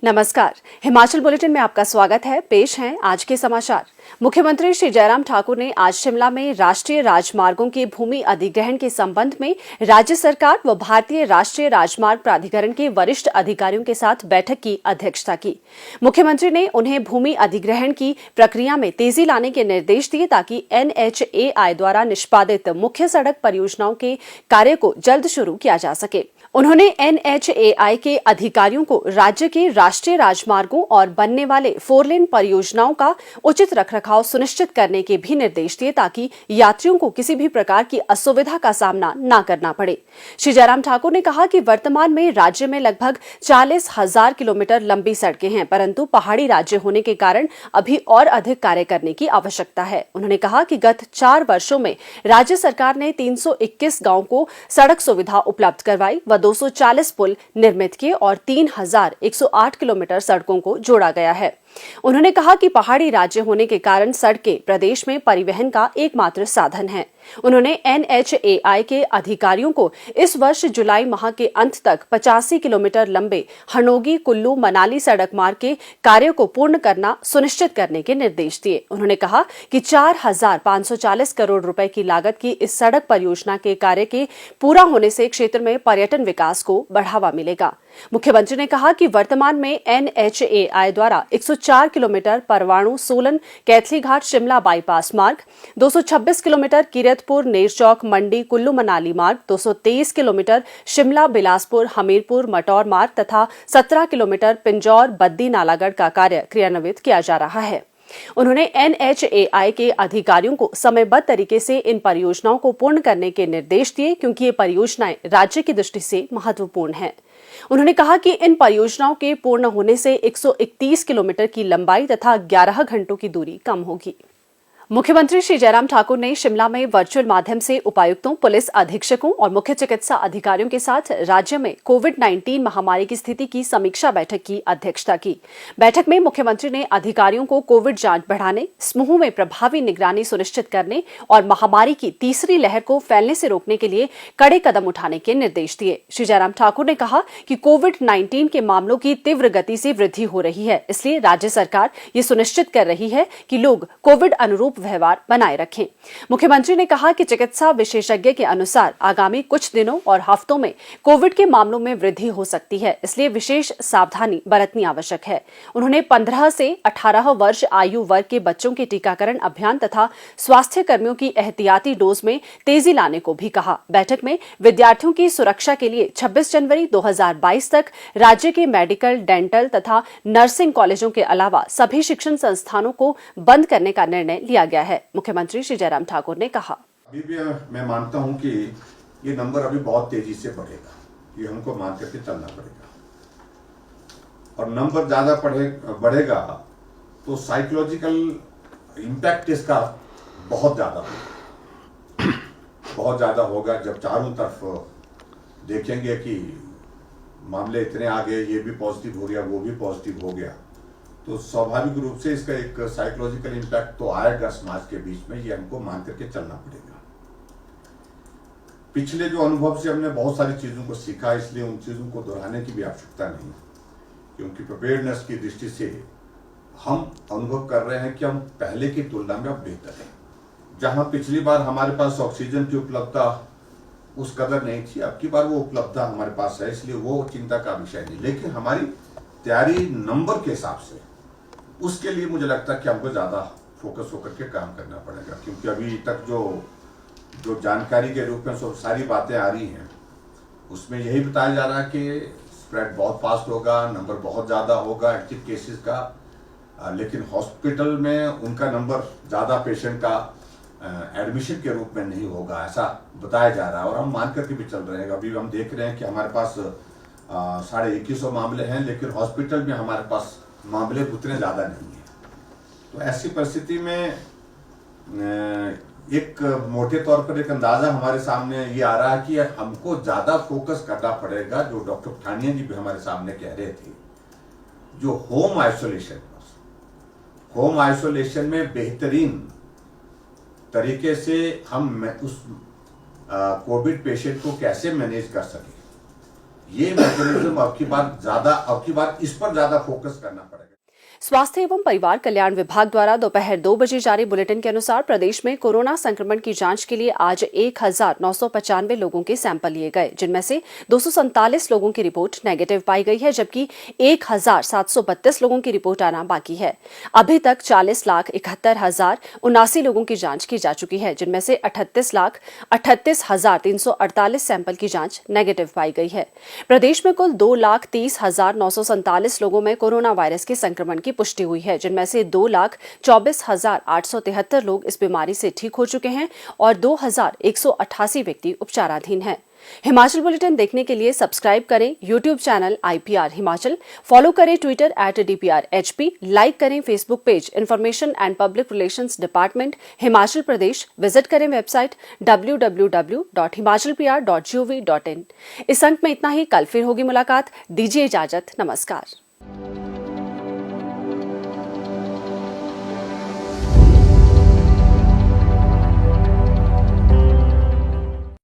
नमस्कार। हिमाचल बुलेटिन में आपका स्वागत है। पेश हैं आज के समाचार। मुख्यमंत्री श्री जयराम ठाकुर ने आज शिमला में राष्ट्रीय राजमार्गों के भूमि अधिग्रहण के संबंध में राज्य सरकार व भारतीय राष्ट्रीय राजमार्ग प्राधिकरण के वरिष्ठ अधिकारियों के साथ बैठक की अध्यक्षता की। मुख्यमंत्री ने उन्हें भूमि अधिग्रहण की प्रक्रिया में तेजी लाने के निर्देश दिए ताकि NHAI द्वारा निष्पादित मुख्य सड़क परियोजनाओं के कार्य को जल्द शुरू किया जा सके। उन्होंने NHAI के अधिकारियों को राज्य के राष्ट्रीय राजमार्गों और बनने वाले 4 लेन परियोजनाओं का उचित रखरखाव सुनिश्चित करने के भी निर्देश दिए ताकि यात्रियों को किसी भी प्रकार की असुविधा का सामना न करना पड़े। श्री जयराम ठाकुर ने कहा कि वर्तमान में राज्य में लगभग 40,000 किलोमीटर लंबी सड़कें हैं, परंतु पहाड़ी राज्य होने के कारण अभी और अधिक कार्य करने की आवश्यकता है। उन्होंने कहा कि गत 4 वर्षों में राज्य सरकार ने 321 गांवों को सड़क सुविधा उपलब्ध करवाई व 240 पुल निर्मित किए और 3,108 किलोमीटर सड़कों को जोड़ा गया है। उन्होंने कहा कि पहाड़ी राज्य होने के कारण सड़कें प्रदेश में परिवहन का एकमात्र साधन है। उन्होंने NHAI के अधिकारियों को इस वर्ष जुलाई माह के अंत तक 85 किलोमीटर लंबे हनोगी कुल्लू मनाली सड़क मार्ग के कार्य को पूर्ण करना सुनिश्चित करने के निर्देश दिए। उन्होंने कहा कि 4,540 करोड़ रुपए की लागत की इस सड़क परियोजना के कार्य के पूरा होने से क्षेत्र में पर्यटन विकास को बढ़ावा मिलेगा। मुख्यमंत्री ने कहा कि वर्तमान में NHAI द्वारा 104 किलोमीटर परवाणु सोलन कैथली घाट शिमला बाईपास मार्ग, 226 किलोमीटर किरतपुर नेरचौक मंडी कुल्लू मनाली मार्ग, 223 किलोमीटर शिमला बिलासपुर हमीरपुर मटौर मार्ग तथा 17 किलोमीटर पिंजौर बद्दी नालागढ़ का कार्य क्रियान्वित किया जा रहा है। उन्होंने NHAI के अधिकारियों को समयबद्ध तरीके से इन परियोजनाओं को पूर्ण करने के निर्देश दिए क्योंकि ये परियोजनाएं राज्य की दृष्टि से महत्वपूर्ण हैं। उन्होंने कहा कि इन परियोजनाओं के पूर्ण होने से 131 किलोमीटर की लंबाई तथा 11 घंटों की दूरी कम होगी। मुख्यमंत्री श्री जयराम ठाकुर ने शिमला में वर्चुअल माध्यम से उपायुक्तों, पुलिस अधीक्षकों और मुख्य चिकित्सा अधिकारियों के साथ राज्य में कोविड-19 महामारी की स्थिति की समीक्षा बैठक की अध्यक्षता की। बैठक में मुख्यमंत्री ने अधिकारियों को कोविड जांच बढ़ाने, समूह में प्रभावी निगरानी सुनिश्चित करने और महामारी की तीसरी लहर को फैलने से रोकने के लिए कड़े कदम उठाने के निर्देश दिए। श्री जयराम ठाकुर ने कहा कि कोविड-19 के मामलों की तीव्र गति से वृद्धि हो रही है, इसलिए राज्य सरकार ये सुनिश्चित कर रही है कि लोग कोविड अनुरूप व्यवहार बनाए रखें। मुख्यमंत्री ने कहा कि चिकित्सा विशेषज्ञ के अनुसार आगामी कुछ दिनों और हफ्तों में कोविड के मामलों में वृद्धि हो सकती है, इसलिए विशेष सावधानी बरतनी आवश्यक है। उन्होंने 15 से 18 वर्ष आयु वर्ग के बच्चों के टीकाकरण अभियान तथा स्वास्थ्य कर्मियों की एहतियाती डोज में तेजी लाने को भी कहा। बैठक में विद्यार्थियों की सुरक्षा के लिए 26 जनवरी 2022 तक राज्य के मेडिकल, डेंटल तथा नर्सिंग कॉलेजों के अलावा सभी शिक्षण संस्थानों को बंद करने का निर्णय लिया गया है। मुख्यमंत्री श्री जयराम ठाकुर ने कहा, अभी भी मैं मानता हूं कि ये नंबर अभी बहुत तेजी से बढ़ेगा, ये हमको मान करके चलना पड़ेगा और नंबर ज्यादा बढ़ेगा तो साइकोलॉजिकल इम्पैक्ट इसका बहुत ज्यादा होगा। जब चारों तरफ देखेंगे कि मामले इतने आ गए, ये भी पॉजिटिव हो गया, वो भी पॉजिटिव हो गया, तो स्वाभाविक रूप से इसका एक साइकोलॉजिकल इम्पैक्ट तो आएगा समाज के बीच में, ये हमको मान करके चलना पड़ेगा। पिछले जो अनुभव से हमने बहुत सारी चीजों को सीखा, इसलिए उन चीजों को दोहराने की भी आवश्यकता नहीं, क्योंकि प्रिपेयर्डनेस की दृष्टि से हम अनुभव कर रहे हैं कि हम पहले की तुलना में अब बेहतर हैं। जहां पिछली बार हमारे पास ऑक्सीजन की उपलब्धता उस कदर नहीं थी, अब की बार वो उपलब्धता हमारे पास है, इसलिए वो चिंता का विषय नहीं। लेकिन हमारी तैयारी नंबर के हिसाब से उसके लिए मुझे लगता है कि हमको ज्यादा फोकस होकर के काम करना पड़ेगा, क्योंकि अभी तक जो जानकारी के रूप में सब सारी बातें आ रही हैं उसमें यही बताया जा रहा है कि स्प्रेड बहुत फास्ट होगा, नंबर बहुत ज्यादा होगा एक्टिव केसेस का, लेकिन हॉस्पिटल में उनका नंबर ज्यादा पेशेंट का एडमिशन के रूप में नहीं होगा, ऐसा बताया जा रहा है। और हम मान करके भी चल रहे हैं। अभी हम देख रहे हैं कि हमारे पास 2150 मामले हैं, लेकिन हॉस्पिटल में हमारे पास मामले उतने ज्यादा नहीं है। तो ऐसी परिस्थिति में एक मोटे तौर पर एक अंदाजा हमारे सामने ये आ रहा है कि हमको ज्यादा फोकस करना पड़ेगा, जो डॉक्टर पठानिया जी भी हमारे सामने कह रहे थे, जो होम आइसोलेशन में बेहतरीन तरीके से हम उस कोविड पेशेंट को कैसे मैनेज कर सके, ये मैकेनिज्म अब की बार इस पर ज्यादा फोकस करना पड़ेगा। स्वास्थ्य एवं परिवार कल्याण विभाग द्वारा दोपहर 2 बजे जारी बुलेटिन के अनुसार प्रदेश में कोरोना संक्रमण की जांच के लिए आज 1995 लोगों के सैंपल लिए गए, जिनमें से 247 लोगों की रिपोर्ट नेगेटिव पाई गई है, जबकि 1732 लोगों की रिपोर्ट आना बाकी है। अभी तक 40,71,079 लोगों की जांच की जा चुकी है, जिनमें से 38,38,348 सैंपल की जांच नेगेटिव पाई गई है। प्रदेश में कुल 2,30,947 लोगों में कोरोना वायरस के संक्रमण की पुष्टि हुई है, जिनमें से 2,24,873 लोग इस बीमारी से ठीक हो चुके हैं और 2,188 व्यक्ति उपचाराधीन हैं। हिमाचल बुलेटिन देखने के लिए सब्सक्राइब करें YouTube channel IPR Himachal, follow करें ट्विटर @DPRHP, लाइक करें Facebook page information and public relations department Himachal Pradesh, visit करें वेबसाइट www.himachalpr.gov.in। इस अंक में इतना ही, कल फिर होगी मुलाकात। दीजिए इजाजत, नमस्कार।